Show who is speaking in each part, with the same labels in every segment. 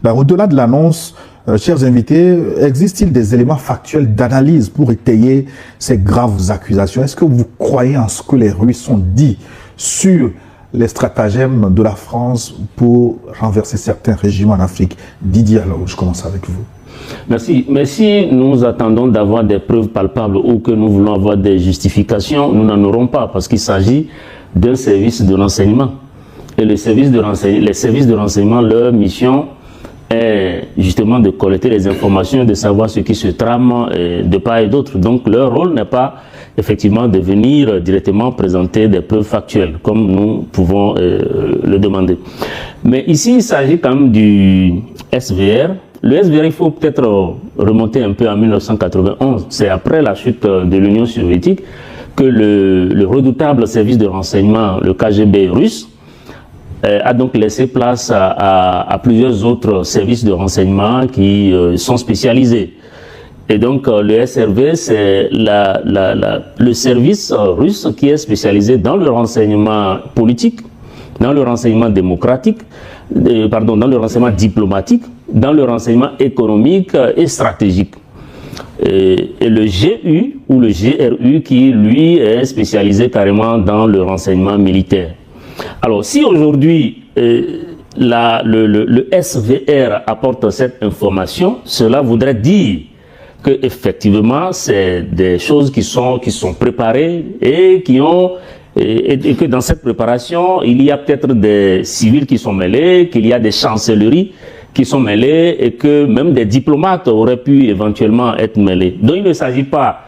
Speaker 1: Au-delà de l'annonce, chers invités, existe-t-il des éléments factuels d'analyse pour étayer ces graves accusations? Est-ce que vous croyez en ce que les Russes ont dit sur les stratagèmes de la France pour renverser certains régimes en Afrique? Didier, alors je commence avec vous.
Speaker 2: Merci. Mais si nous attendons d'avoir des preuves palpables ou que nous voulons avoir des justifications, nous n'en aurons pas parce qu'il s'agit d'un service de renseignement. Et les services de renseignement, leur mission est justement de collecter les informations, de savoir ce qui se trame de part et d'autre. Donc leur rôle n'est pas effectivement de venir directement présenter des preuves factuelles, comme nous pouvons le demander. Mais ici, il s'agit quand même du SVR. Le SVR, il faut peut-être remonter un peu en 1991. C'est après la chute de l'Union soviétique que le redoutable service de renseignement, le KGB russe, a donc laissé place à plusieurs autres services de renseignement qui sont spécialisés. Et donc le SRV, c'est le service russe qui est spécialisé dans le renseignement politique, dans le renseignement démocratique, dans le renseignement diplomatique, dans le renseignement économique et stratégique. Et le GU ou le GRU qui, lui, est spécialisé carrément dans le renseignement militaire. Alors, si aujourd'hui le SVR apporte cette information, cela voudrait dire que effectivement, c'est des choses qui sont préparées et et que dans cette préparation, il y a peut-être des civils qui sont mêlés, qu'il y a des chancelleries qui sont mêlées et que même des diplomates auraient pu éventuellement être mêlés. Donc, il ne s'agit pas,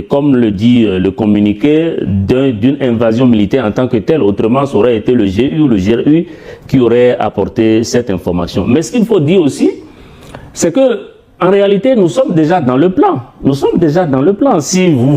Speaker 2: comme le dit le communiqué, d'une invasion militaire en tant que telle. Autrement, ça aurait été le GU ou le GRU qui aurait apporté cette information. Mais ce qu'il faut dire aussi, c'est que en réalité, nous sommes déjà dans le plan. Nous sommes déjà dans le plan. Si vous